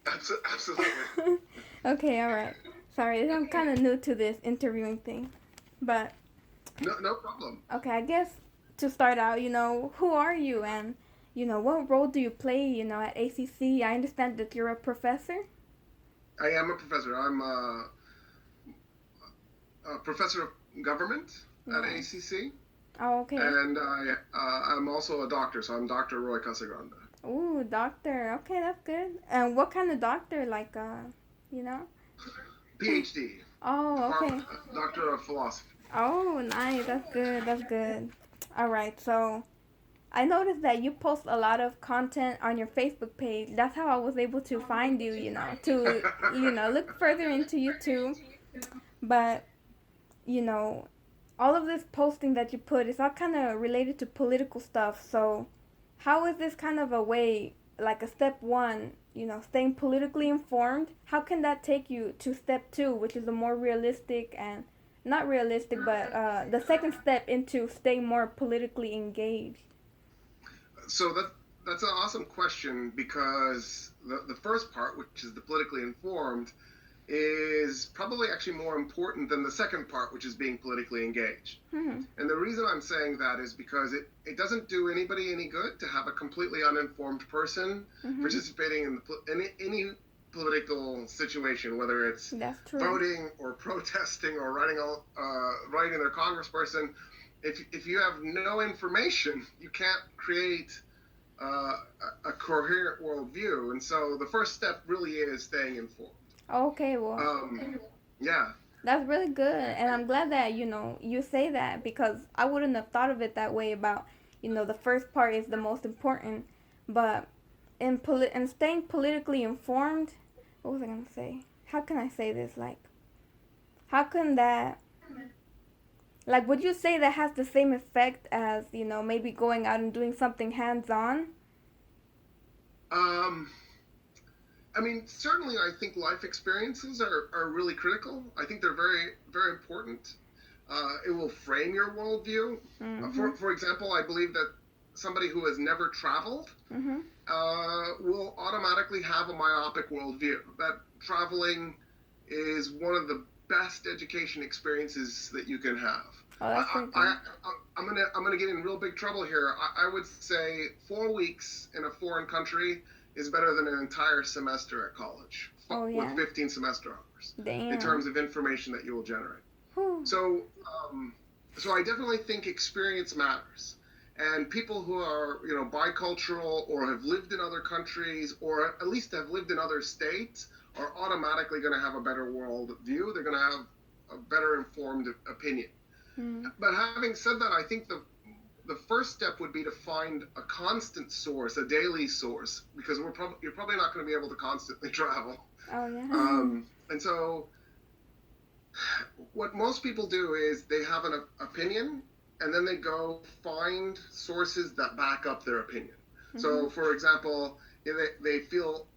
Absolutely. Okay, all right. Sorry, I'm kind of new to this interviewing thing. But, No, no problem. okay, I guess to start out, who are you and, what role do you play, at ACC? I understand that you're a professor. I am a professor. I'm a professor of government at Nice. ACC, Oh, okay. and I'm also a doctor. So I'm Dr. Roy Casagrande, Ooh, doctor. Okay, that's good. And what kind of doctor? Like, you know? PhD, Oh, okay. Doctor of Philosophy. Oh, nice. That's good. That's good. All right. So I noticed that you post a lot of content on your Facebook page. That's how I was able to find you, to, look further into you too. But, you know, all of this posting that you put is all kind of related to political stuff. So, how is this kind of a way, like a step one, staying politically informed? How can that take you to step two, which is a more realistic and not realistic, but the second step into staying more politically engaged? So that's an awesome question because the first part, which is the politically informed, is probably actually more important than the second part, which is being politically engaged. Hmm. And the reason I'm saying that is because it doesn't do anybody any good to have a completely uninformed person Mhm. participating in any political situation, whether it's That's true. voting or protesting or writing their congressperson. If you have no information, you can't create a coherent worldview. And so the first step really is staying informed. Okay, well, Yeah, that's really good, and I'm glad that you say that because I wouldn't have thought of it that way about the first part is the most important, but in staying politically informed, what was I gonna say? How can I say this? Like, how can that like would you say that has the same effect as maybe going out and doing something hands on? um, I mean, certainly, I think life experiences are really critical. I think they're very, very important. It will frame your worldview. Mhm. For example, I believe that somebody who has never traveled Mhm. will automatically have a myopic worldview. That traveling is one of the best education experiences that you can have. Oh, that's I, pretty I, good. I'm gonna get in real big trouble here. I would say 4 weeks in a foreign country is better than an entire semester at college Oh with yeah. 15 semester hours in Damn. terms of information that you will generate. Whew. So, um, so I definitely think experience matters. And people who are, bicultural or have lived in other countries or at least have lived in other states are automatically going to have a better world view. They're going to have a better informed opinion. Hmm. But having said that, I think the first step would be to find a constant source, a daily source, because you're probably not going to be able to constantly travel. Oh yeah. And so what most people do is they have an opinion and then they go find sources that back up their opinion. Mhm. So, for example, they feel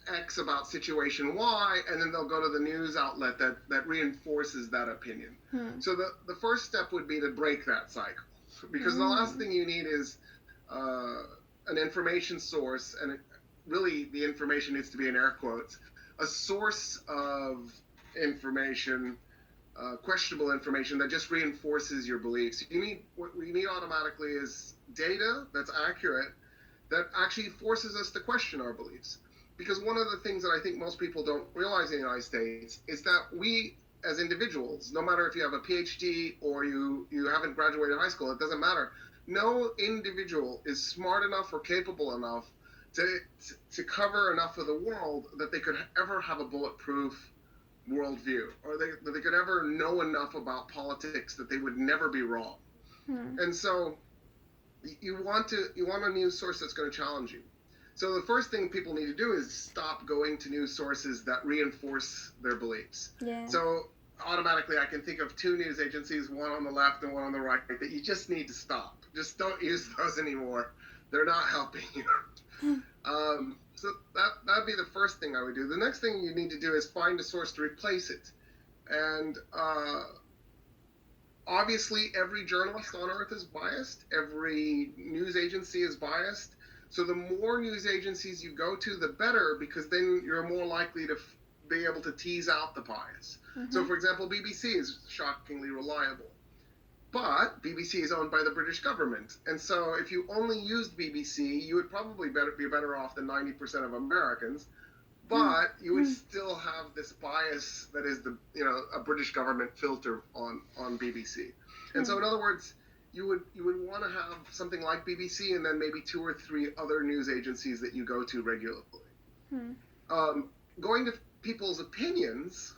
X about situation Y, and then they'll go to the news outlet that reinforces that opinion. Hmm. So, the first step would be to break that cycle. Because the last Hmm. thing you need is uh, an information source, and really the information needs to be in air quotes, a source of information, questionable information that just reinforces your beliefs. What we need automatically is data that's accurate that actually forces us to question our beliefs. Because one of the things that I think most people don't realize in the United States is that we as individuals, no matter if you have a PhD or you haven't graduated high school, it doesn't matter. No individual is smart enough or capable enough to cover enough of the world that they could ever have a bulletproof worldview, or that they could ever know enough about politics that they would never be wrong. Hmm. And so you want a news source that's going to challenge you. So the first thing people need to do is stop going to news sources that reinforce their beliefs. Yeah. So automatically I can think of two news agencies, one on the left and one on the right, that you just need to stop. Just don't use those anymore. They're not helping you. So that'd be the first thing I would do. The next thing you need to do is find a source to replace it. And obviously, every journalist on earth is biased. Every news agency is biased. So the more news agencies you go to, the better, because then you're more likely to be able to tease out the bias. So, for example, BBC is shockingly reliable. But BBC is owned by the British government. And so if you only used BBC, you would probably be better off than 90% of Americans. But you would still have this bias that is a British government filter on BBC. And so in other words, you would want to have something like BBC and then maybe 2 or 3 other news agencies that you go to regularly. Going to people's opinions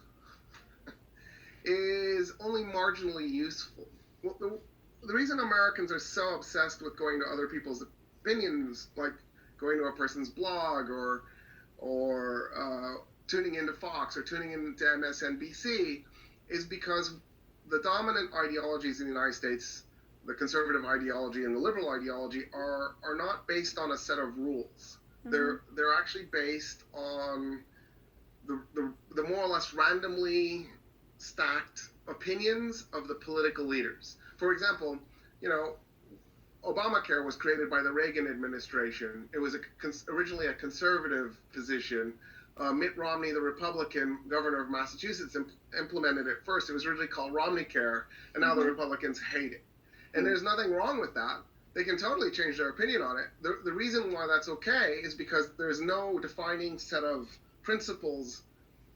is only marginally useful. Well, the reason Americans are so obsessed with going to other people's opinions, like going to a person's blog or tuning into Fox or tuning into MSNBC, is because the dominant ideologies in the United States, the conservative ideology and the liberal ideology, are not based on a set of rules. They're actually based on the more or less randomly stacked opinions of the political leaders. For example, Obamacare was created by the Reagan administration. It was originally a conservative position. Mitt Romney, the Republican governor of Massachusetts, implemented it first. It was originally called Romneycare, and now the Republicans hate it. And there's nothing wrong with that. They can totally change their opinion on it. The reason why that's okay is because there's no defining set of principles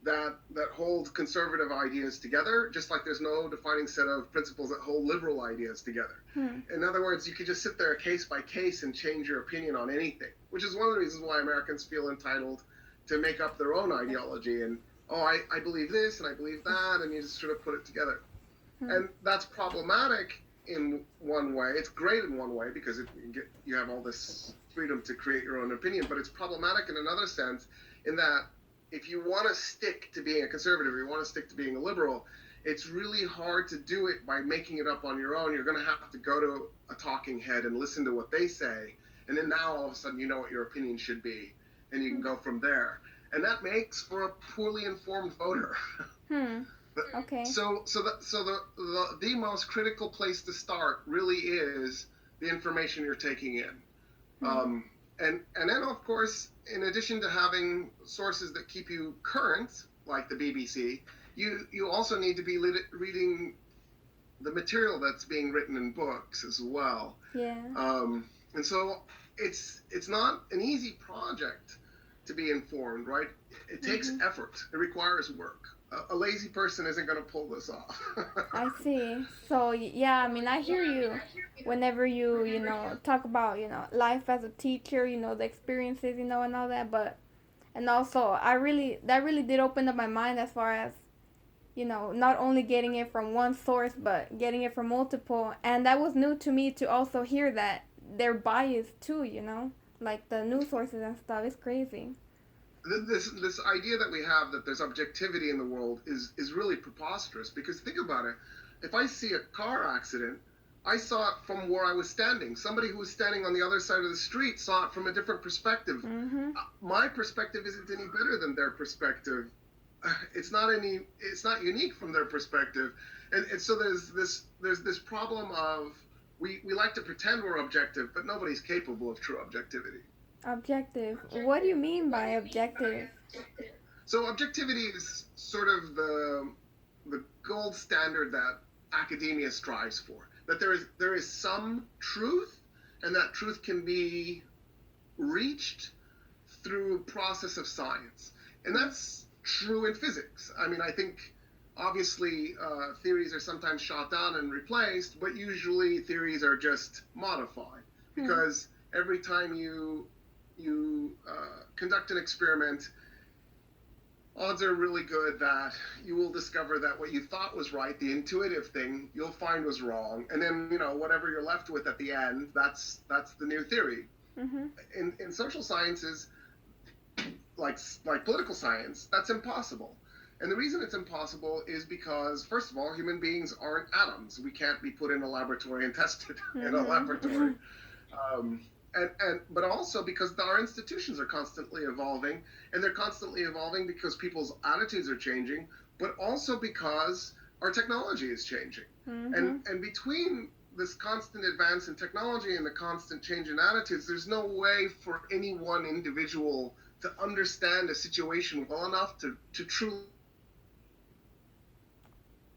that hold conservative ideas together, just like there's no defining set of principles that hold liberal ideas together. In other words, you could just sit there case by case and change your opinion on anything, which is one of the reasons why Americans feel entitled to make up their own ideology and, I believe this and I believe that, and you just sort of put it together. And that's problematic in one way. It's great in one way because you have all this freedom to create your own opinion, but it's problematic in another sense in that if you want to stick to being a conservative or you want to stick to being a liberal, it's really hard to do it by making it up on your own. You're going to have to go to a talking head and listen to what they say. And then now all of a sudden you know what your opinion should be and you can go from there. And that makes for a poorly informed voter. Okay. So the most critical place to start really is the information you're taking in. And then, of course, in addition to having sources that keep you current, like the BBC, you also need to be reading the material that's being written in books as well. Yeah. And so it's not an easy project to be informed, right? It takes effort. It requires work. A lazy person isn't going to pull this off. I see. So yeah, I mean, I hear you whenever you talk about life as a teacher, the experiences, and all that. But and also that really did open up my mind as far as not only getting it from one source but getting it from multiple. And that was new to me to also hear that they're biased too. Like the news sources and stuff. It's crazy. This idea that we have that there's objectivity in the world is really preposterous, because think about it. If I see a car accident, I saw it from where I was standing. Somebody who was standing on the other side of the street saw it from a different perspective. My perspective isn't any better than their perspective. It's not unique from their perspective. And so there's this problem of we like to pretend we're objective, but nobody's capable of true objectivity. Objective. What do you mean by objective? So objectivity is sort of the gold standard that academia strives for. That there is some truth, and that truth can be reached through a process of science. And that's true in physics. I mean, I think obviously theories are sometimes shot down and replaced, but usually theories are just modified, because every time you conduct an experiment, odds are really good that you will discover that what you thought was right, the intuitive thing, you'll find was wrong. And then, whatever you're left with at the end, that's the new theory. In social sciences, like political science, that's impossible. And the reason it's impossible is because, first of all, human beings aren't atoms. We can't be put in a laboratory and tested in a laboratory. But also because our institutions are constantly evolving, and they're constantly evolving because people's attitudes are changing, but also because our technology is changing. And between this constant advance in technology and the constant change in attitudes, there's no way for any one individual to understand a situation well enough to truly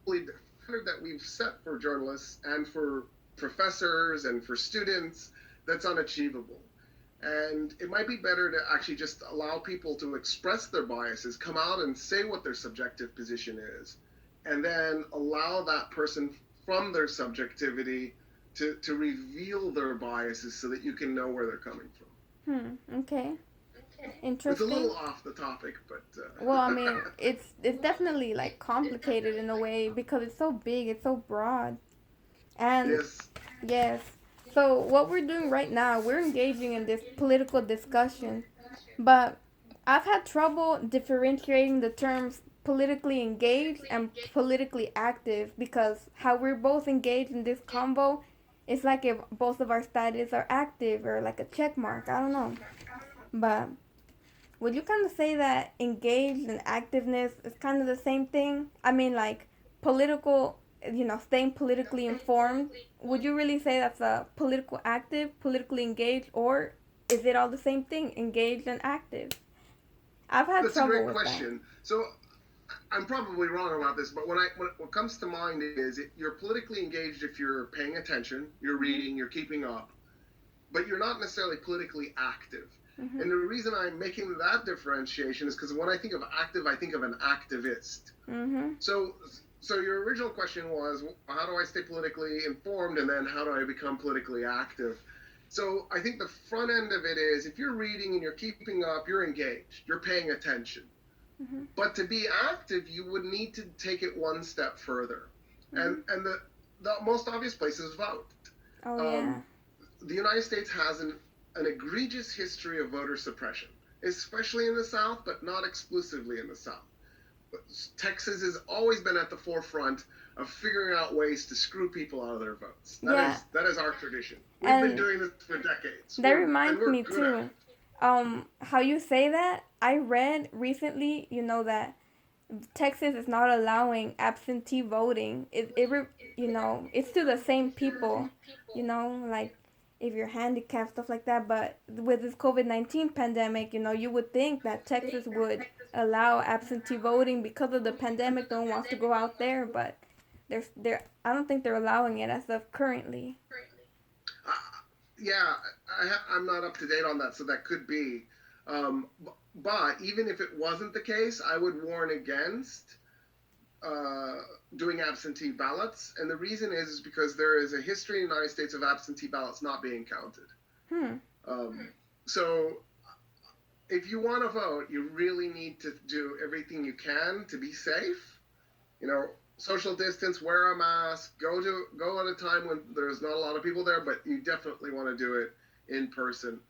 the standard that we've set for journalists and for professors and for students, that's unachievable. And it might be better to actually just allow people to express their biases, come out and say what their subjective position is, and then allow that person from their subjectivity to reveal their biases so that you can know where they're coming from. Okay. It's a Interesting. little off the topic, but Well, I mean, it's definitely like complicated in a way because it's so big, it's so broad. And yes, yes. So what we're doing right now, we're engaging in this political discussion, but I've had trouble differentiating the terms politically engaged and politically active because how we're both engaged in this combo, it's like if both of our status are active or like a check mark. I don't know. But would you kind of say that engaged and activeness is kind of the same thing? I mean, like political, staying politically informed. Would you really say that's a political active, politically engaged, or is it all the same thing, engaged and active? I've had that's a trouble great with that. question. So I'm probably wrong about this, but what comes to mind is you're politically engaged if you're paying attention, you're reading, you're keeping up, but you're not necessarily politically active. Mm-hmm. And the reason I'm making that differentiation is because when I think of active, I think of an activist. Mm-hmm. So your original question was, how do I stay politically informed, and then how do I become politically active? So I think the front end of it is if you're reading and you're keeping up, you're engaged, you're paying attention. Mm-hmm. But to be active, you would need to take it one step further. Mm-hmm. And the most obvious place is vote. Oh yeah. The United States has an egregious history of voter suppression, especially in the South, but not exclusively in the South. Texas has always been at the forefront of figuring out ways to screw people out of their votes. That is our tradition. We've been doing this for decades. That reminds me good too. How you say that? I read recently, that Texas is not allowing absentee voting. It's to the same people, like if you're handicapped, stuff like that. But with this COVID-19 pandemic, you would think that Texas would allow absentee voting because of the pandemic. No one wants to go out there, but I don't think they're allowing it as of currently. Yeah, I'm not up to date on that, so that could be. But even if it wasn't the case, I would warn against doing absentee ballots. And the reason is because there is a history in the United States of absentee ballots not being counted. So if you want to vote, you really need to do everything you can to be safe. Social distance, wear a mask, go at a time when there's not a lot of people there, but you definitely want to do it in person.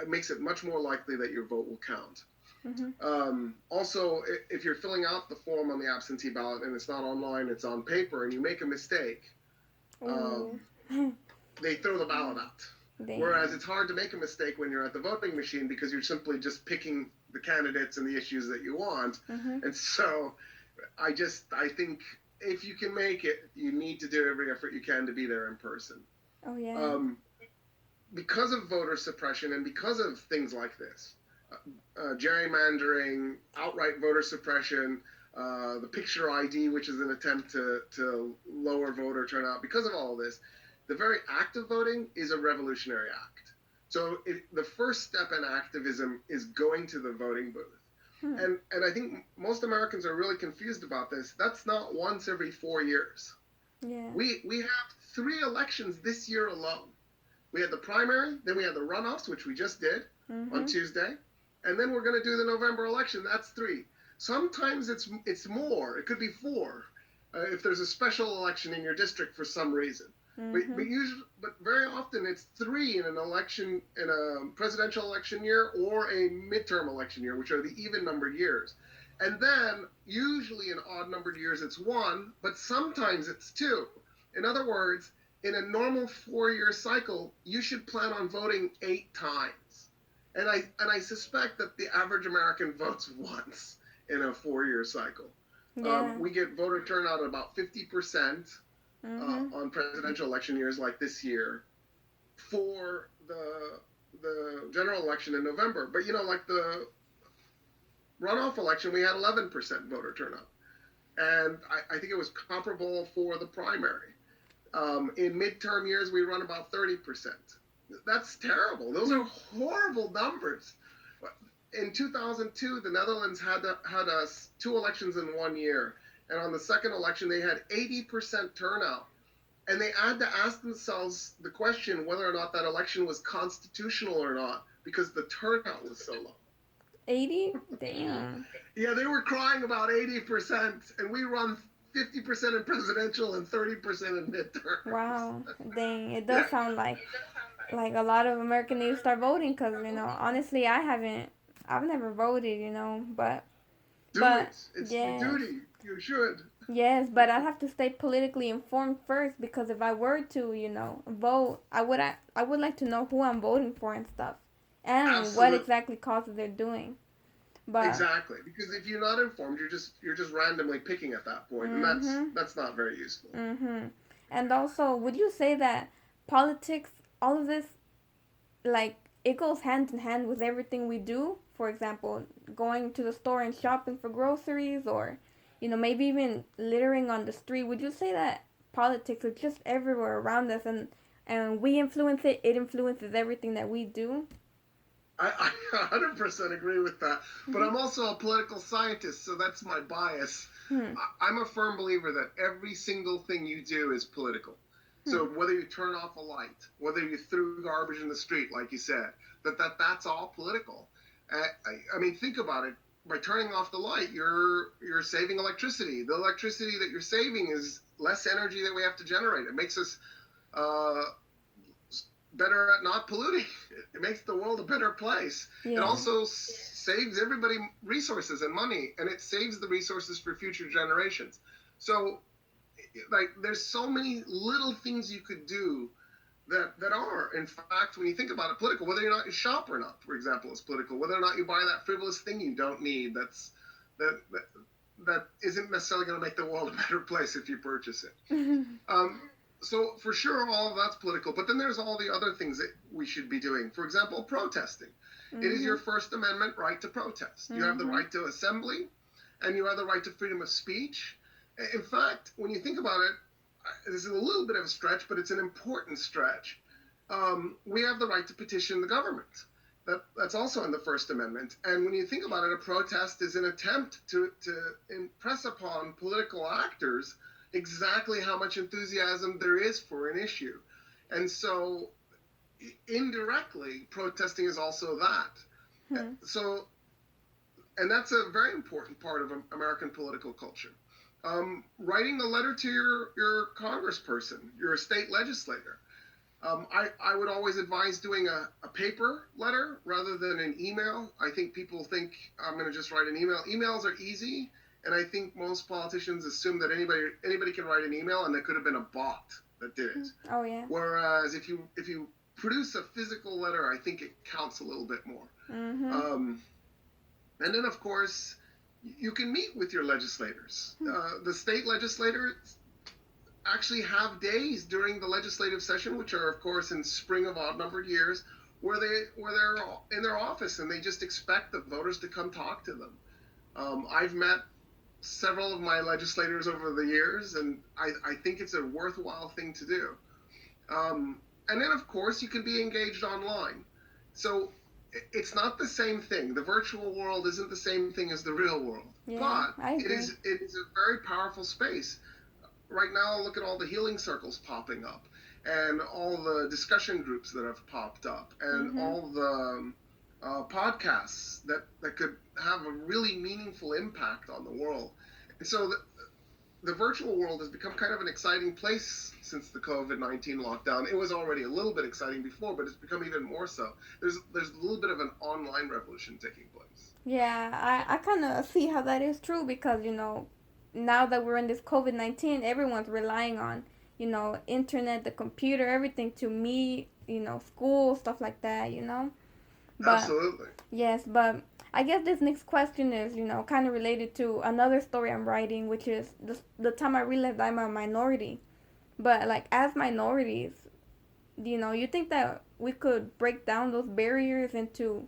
It makes it much more likely that your vote will count. Mm-hmm. Also, if you're filling out the form on the absentee ballot and it's not online, it's on paper, and you make a mistake, they throw the ballot out. Damn. Whereas it's hard to make a mistake when you're at the voting machine because you're simply just picking the candidates and the issues that you want. Mm-hmm. And so I think if you can make it, you need to do every effort you can to be there in person. Oh, yeah. Because of voter suppression and because of things like this, gerrymandering, outright voter suppression, the picture ID, which is an attempt to lower voter turnout, because of all of this, the very act of voting is a revolutionary act. So the first step in activism is going to the voting booth. And I think most Americans are really confused about this. That's not once every 4 years. Yeah. We have 3 elections this year alone. We had the primary, then we had the runoffs, which we just did on Tuesday, and then we're going to do the November election. That's 3. Sometimes it's more. It could be 4 if there's a special election in your district for some reason. But very often it's 3 in an election, in a presidential election year or a midterm election year, which are the even numbered years. And then usually in odd numbered years it's 1, but sometimes it's 2. In other words, in a normal 4-year cycle, you should plan on voting 8 times. And I suspect that the average American votes once in a 4-year cycle. Yeah. We get voter turnout at about 50%. Mhm. on presidential election years like this year for the general election in November. But like the runoff election, we had 11% voter turnout, and I think it was comparable for the primary. In midterm years, we run about 30%. That's terrible. Those are horrible numbers. In 2002, the Netherlands had us two elections in 1 year, and on the second election, they had 80% turnout. And they had to ask themselves the question whether or not that election was constitutional or not because the turnout was so low. 80? Damn. Yeah, they were crying about 80%, and we run 50% in presidential and 30% in midterms. Wow. Dang. It Yeah, does sound like a lot of Americans need to start voting because honestly, I've never voted, do but it. It's your yes, duty. You should. yes, but I have to stay politically informed first because if I were to, vote, I would like to know who I'm voting for and stuff, and what Absolutely. exactly causes they're doing. But Exactly. Because if you're not informed, you're just randomly picking at that point, and that's mhm, that's not very useful. mhm, and also, would you say that politics, all of this, like it goes hand in hand with everything we do? For example, going to the store and shopping for groceries, or maybe even littering on the street. Would you say that politics is just everywhere around us, and we influence it? It influences everything that we do. I 100% agree with that. But Mhm. I'm also a political scientist, so that's my bias. Hmm. I'm a firm believer that every single thing you do is political. Hmm. So whether you turn off a light, whether you threw garbage in the street, like you said, that's all political. I mean, think about it. By turning off the light, you're saving electricity. The electricity that you're saving is less energy that we have to generate. It makes us uh, better at not polluting. It makes the world a better place. It Yeah. also saves everybody resources and money, and it saves the resources for future generations. So, like, there's so many little things you could do that are, in fact, when you think about it, political. Whether or not you shop or not, for example, is political. Whether or not you buy that frivolous thing you don't need, that isn't necessarily going to make the world a better place if you purchase it. Mhm. So for sure, all of that's political. But then there's all the other things that we should be doing. For example, protesting. It is your Mhm. First Amendment right to protest. You have the Mhm. right to assembly, and you have the right to freedom of speech. In fact, when you think about it, this is a little bit of a stretch, but it's an important stretch. We have the right to petition the government. That's also in the First Amendment. And when you think about it, a protest is an attempt to impress upon political actors exactly how much enthusiasm there is for an issue. And so, indirectly, protesting is also that. Hmm. So, and that's a very important part of American political culture. Writing a letter to your congressperson, your state legislator. I would always advise doing a paper letter rather than an email. I think people think I'm going to just write an email. Emails are easy, and I think most politicians assume that anybody can write an email, and there could have been a bot that did it. Oh yeah. Whereas if you produce a physical letter, I think it counts a little bit more. Mhm. Um, and then, of course, you can meet with your legislators. Hmm. The state legislators actually have days during the legislative session, which are, of course, in spring of odd-numbered years, where they're in their office and they just expect the voters to come talk to them. I've met several of my legislators over the years, and I think it's a worthwhile thing to do. And then, of course, you can be engaged online. So it's not the same thing. The virtual world isn't the same thing as the real world, Yeah, but I it agree. is it is a very powerful space. Right now, look at all the healing circles popping up, and all the discussion groups that have popped up, and Mhm. all the podcasts that could have a really meaningful impact on the world. And so the virtual world has become kind of an exciting place since the COVID-19 lockdown. It was already a little bit exciting before, but it's become even more so. There's a little bit of an online revolution taking place. Yeah, I kind of see how that is true because now that we're in this COVID-19, everyone's relying on internet, the computer, everything to meet, school, stuff like that. But Absolutely. yes, but I guess this next question is, kind of related to another story I'm writing, which is the time I realized I'm a minority. But like as minorities, you think that we could break down those barriers into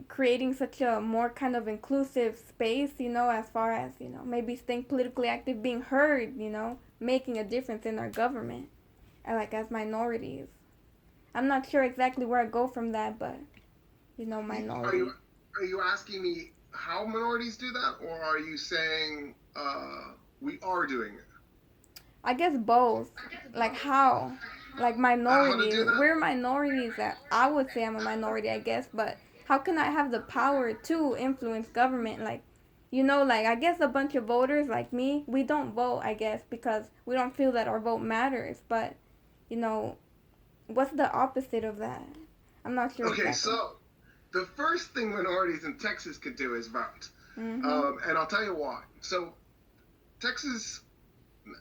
creating such a more kind of inclusive space, as far as, maybe staying politically active, being heard, making a difference in our government, and like as minorities. I'm not sure exactly where I go from that, but Are minorities. you asking me how minorities do that, or are you saying we are doing it? I guess both. Like how? Like How to minorities. do that? We're minorities that I would say I'm a minority, I guess, but how can I have the power to influence government? Like, like I guess a bunch of voters like me, we don't vote, I guess, because we don't feel that our vote matters. But, you know, what's the opposite of that? I'm not sure Okay, exactly. so the first thing minorities in Texas could do is vote, Mhm. and I'll tell you why. So Texas,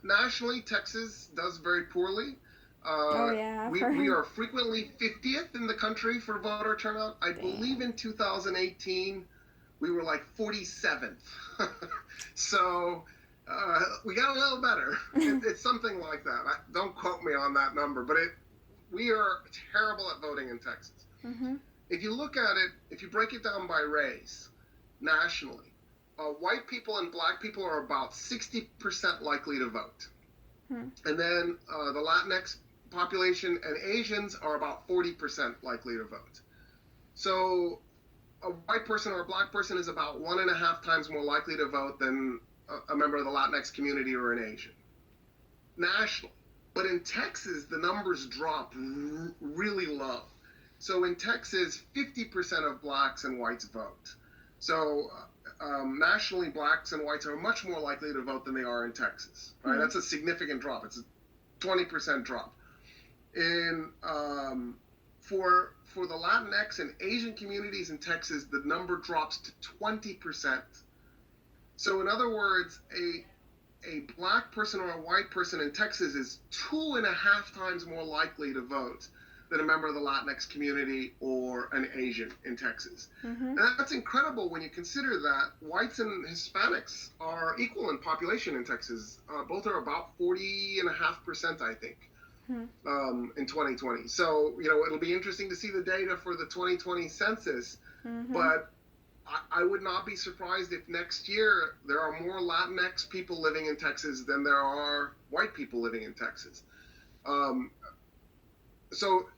nationally, Texas does very poorly. Oh Uh, yeah, I've we heard. are frequently 50th in the country for voter turnout. I believe Damn. in 2018 we were like 47th. So we got a little better. It's something like that. Don't quote me on that number, but we are terrible at voting in Texas. Mhm. If you look at it, if you break it down by race nationally, white people and black people are about 60% likely to vote. Hmm. And then the Latinx population and Asians are about 40% likely to vote. So a white person or a black person is about 1.5 times more likely to vote than a member of the Latinx community or an Asian nationally. But in Texas, the numbers drop really low. So in Texas, 50% of blacks and whites vote. So nationally, blacks and whites are much more likely to vote than they are in Texas. Right? Hmm. That's a significant drop. It's a 20% drop. In for the Latinx and Asian communities in Texas, the number drops to 20%. So in other words, a black person or a white person in Texas is 2.5 times more likely to vote than a member of the Latinx community or an Asian in Texas. Mhm. And that's incredible when you consider that whites and Hispanics are equal in population in Texas. Both are about 40.5%, I think, Hmm. in 2020. So, it'll be interesting to see the data for the 2020 census, Mhm. but I would not be surprised if next year there are more Latinx people living in Texas than there are white people living in Texas. Um, so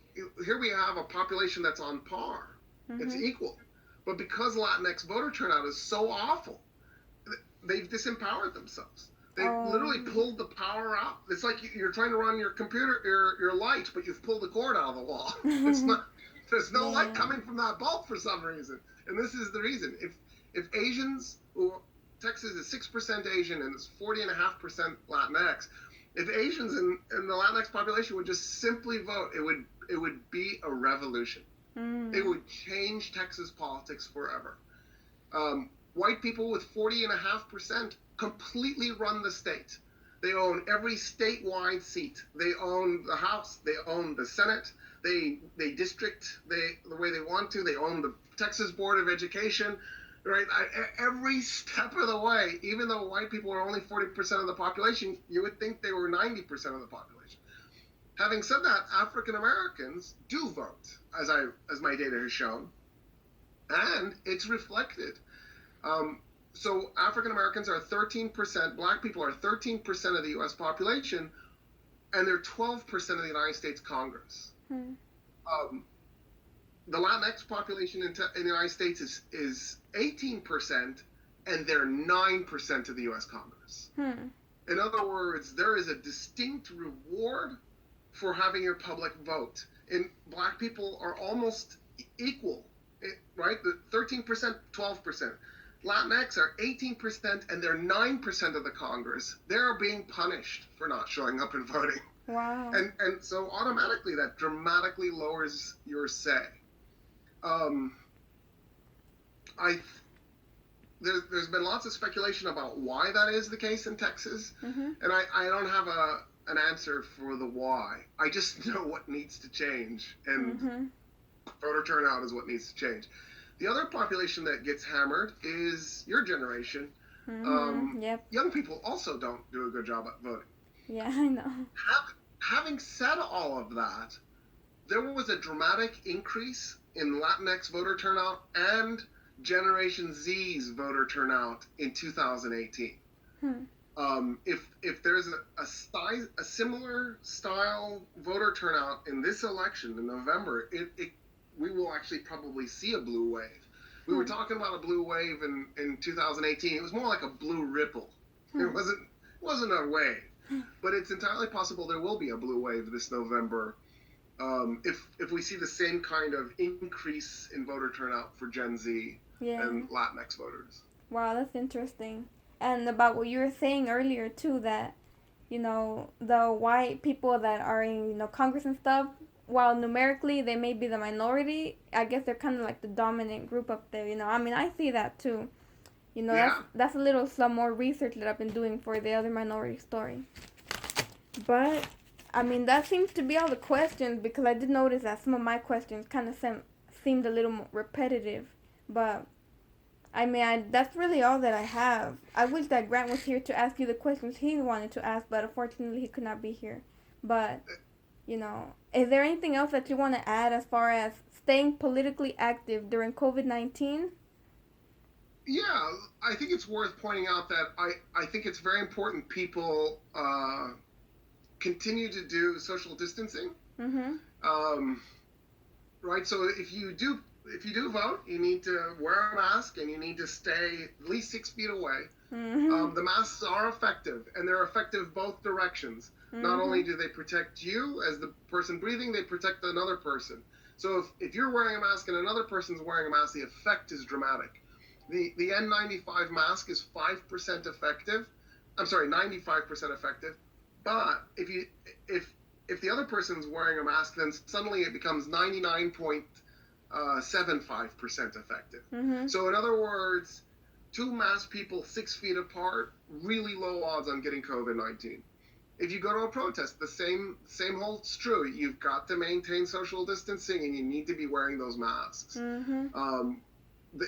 here we have a population that's on par. It's Mhm. equal. But because Latinx voter turnout is so awful, they've disempowered themselves. They've literally Um. pulled the power out. It's like you're trying to run your computer, your light, but you've pulled the cord out of the wall. It's not. There's no light Damn. coming from that bulb for some reason, and this is the reason. If Asians, or Texas is 6% Asian and it's 40.5% Latinx, if Asians in the Latinx population would just simply vote, it would be a revolution. It Mm. would change Texas politics forever. White people with 40.5% completely run the state. They own every statewide seat. They own the House. They own the Senate. They district the way they want to. They own the Texas Board of Education. Right, every step of the way. Even though white people are only 40% of the population, you would think they were 90% of the population. Having said that, African Americans do vote, as my data has shown, and it's reflected. Um, so African Americans are 13%, black people are 13% of the US population, and they're 12% of the United States Congress. Hmm. Um, the Latinx population in the United States is 18%, and they're 9% of the US Congress. Hmm. In other words, there is a distinct reward for having your public vote. And black people are almost equal, right? The 13%, 12%. Latinx are 18% and they're 9% of the Congress. They're being punished for not showing up and voting. Wow. And so automatically that dramatically lowers your say. Um, I there's been lots of speculation about why that is the case in Texas, Mhm. and I don't have an answer for the why. I just know what needs to change, and Mhm. voter turnout is what needs to change. The other population that gets hammered is your generation. Mhm. Yep. Young people also don't do a good job at voting. Yeah, I know. Having said all of that, there was a dramatic increase in Latinx voter turnout and Generation Z's voter turnout in 2018. Hmm. If there's a similar style voter turnout in this election in November, we will actually probably see a blue wave. We were Hmm. talking about a blue wave in 2018. It was more like a blue ripple. Hmm. It wasn't a wave, but it's entirely possible there will be a blue wave this November. If we see the same kind of increase in voter turnout for Gen Z Yeah. and Latinx voters. Wow, that's interesting. And about what you were saying earlier too, that the white people that are in Congress and stuff, while numerically they may be the minority, I guess they're kind of like the dominant group up there. I mean, I see that too. That's Yeah, that's a little some more research that I've been doing for the other minority story. But I mean, that seems to be all the questions because I did notice that some of my questions kind of seemed a little more repetitive. But I mean, that's really all that I have. I wish that Grant was here to ask you the questions he wanted to ask, but unfortunately he could not be here. But, is there anything else that you want to add as far as staying politically active during COVID-19? yeah. I think it's worth pointing out that I think it's very important people continue to do social distancing. Mm-hmm. Um, right. So if you do vote, you need to wear a mask and you need to stay at least 6 feet away. Mm-hmm. The masks are effective, and they're effective both directions. Not Mm-hmm. only do they protect you as the person breathing, they protect another person. So if you're wearing a mask and another person's wearing a mask, the effect is dramatic. The N95 mask is 5% effective. I'm sorry, 95% effective. But if the other person's wearing a mask, then suddenly it becomes 99.75% effective. Mm-hmm. So in other words, two masked people 6 feet apart, really low odds on getting COVID-19. If you go to a protest, the same holds true. You've got to maintain social distancing, and you need to be wearing those masks. Mm-hmm.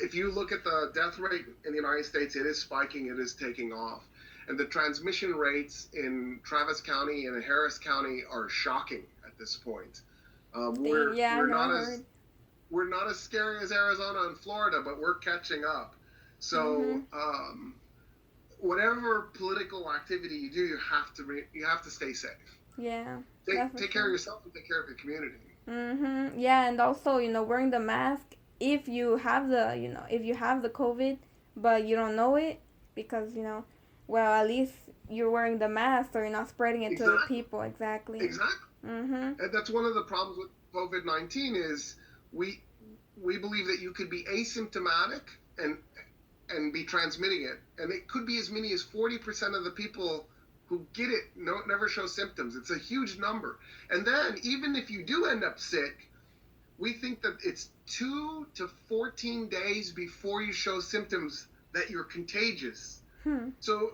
If you look at the death rate in the United States, it is spiking. It is taking off, and the transmission rates in Travis County and Harris County are shocking at this point. Dang, We're yeah, I we're know, I not as heard. we're not as scary as Arizona and Florida, but we're catching up. Mm-hmm. So whatever political activity you do, you have to stay safe. Yeah, that's Take for take care of sure. yourself and take care of your community. Mm-hmm. Yeah, and also, wearing the mask if you have the COVID, but you don't know it because, well, at least you're wearing the mask so you're not spreading it to other Exactly, people. Exactly. exactly. Mm-hmm. And that's one of the problems with COVID-19 is we we believe that you could be asymptomatic and be transmitting it, and it could be as many as 40% of the people who get it never show symptoms. It's a huge number. And then even if you do end up sick, we think that it's 2 to 14 days before you show symptoms that you're contagious. Hmm. So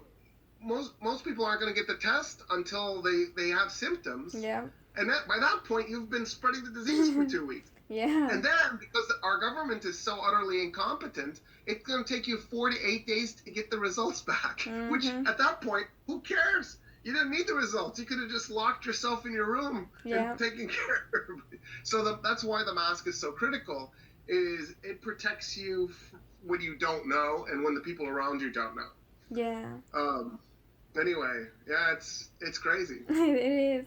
most people aren't going to get the test until they have symptoms, Yeah. and by that point you've been spreading the disease for 2 weeks. Yeah. And then, because our government is so utterly incompetent, it's going to take you 4 to 8 days to get the results back. Which, Mm-hmm. at that point, who cares? You didn't need the results. You could have just locked yourself in your room Yeah. and taken care of it. So that's why the mask is so critical. Is it protects you when you don't know and when the people around you don't know. Yeah. Um, anyway, yeah, it's crazy. It is.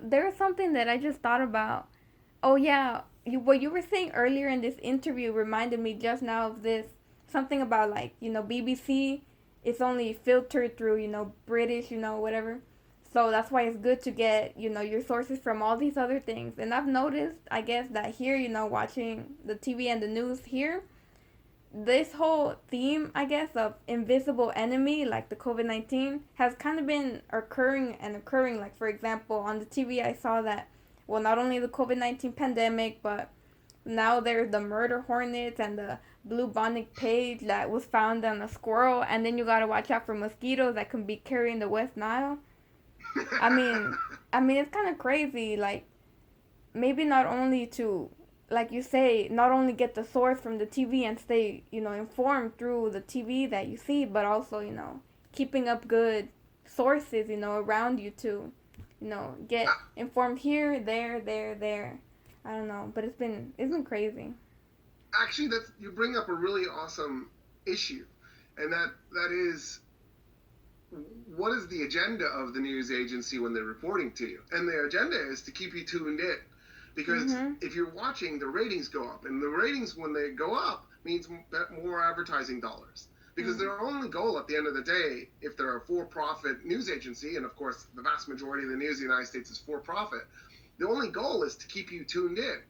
There's something that I just thought about. Oh yeah, what you were saying earlier in this interview reminded me just now of this. Something about like BBC. It's only filtered through British whatever. So that's why it's good to get your sources from all these other things. And I've noticed, I guess, that here watching the TV and the news here, this whole theme, I guess, of invisible enemy, like the COVID-19, has kind of been occurring and occurring. Like, for example, on the TV, I saw that, well, not only the COVID-19 pandemic, but now there's the murder hornets and the bubonic plague that was found on a squirrel. And then you gotta watch out for mosquitoes that can be carrying the West Nile. I mean, it's kind of crazy. Like, maybe not only to, like you say, not only get the source from the TV and stay informed through the TV that you see, but also keeping up good sources, around you to, get informed here, there. I don't know, but it's been crazy. Actually, that's you bring up a really awesome issue, and that is what is the agenda of the news agency when they're reporting to you? And their agenda is to keep you tuned in. Because if you're watching, the ratings go up. And the ratings, when they go up, means more advertising dollars. Because their only goal at the end of the day, if they're a for-profit news agency, and of course the vast majority of the news in the United States is for-profit, the only goal is to keep you tuned in.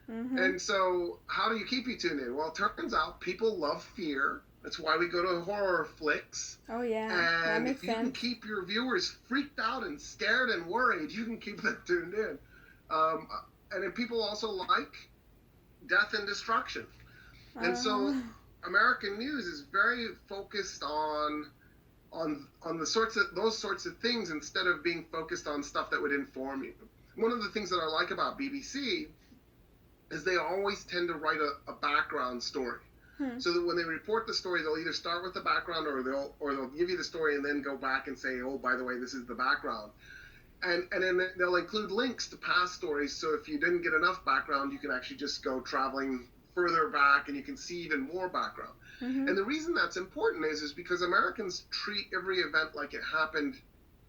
And so how do you keep you tuned in? Well, it turns out people love fear. That's why we go to horror flicks. Oh, yeah. That And makes if you can sense. keep your viewers freaked out and scared and worried, you can keep them tuned in. And then people also like death and destruction. And so American news is very focused on those sorts of things instead of being focused on stuff that would inform you. One of the things that I like about BBC is they always tend to write a background story. So that when they report the story, they'll either start with the background or they'll give you the story and then go back and say, oh, by the way, this is the background. And then they'll include links to past stories. So if you didn't get enough background, you can actually just go traveling further back and you can see even more background. And the reason that's important is because Americans treat every event like it happened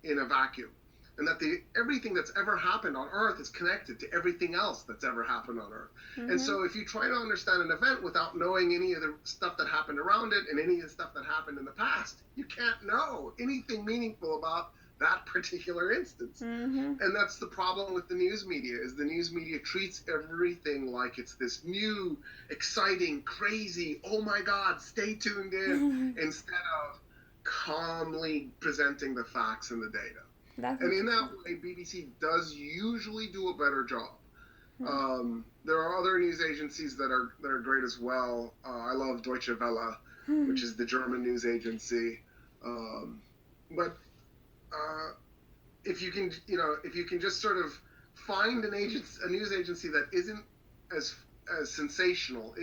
in a vacuum. And that everything that's ever happened on Earth is connected to everything else that's ever happened on Earth. And so if you try to understand an event without knowing any of the stuff that happened around it and any of the stuff that happened in the past, you can't know anything meaningful about that particular instance. And that's the problem with the news media, is the news media treats everything like it's this new, exciting, crazy, oh my God, stay tuned in, instead of calmly presenting the facts and the data. And in that way, BBC does usually do a better job. There are other news agencies that are great as well. I love Deutsche Welle, which is the German news agency. But if you can just sort of find a news agency that isn't as sensational,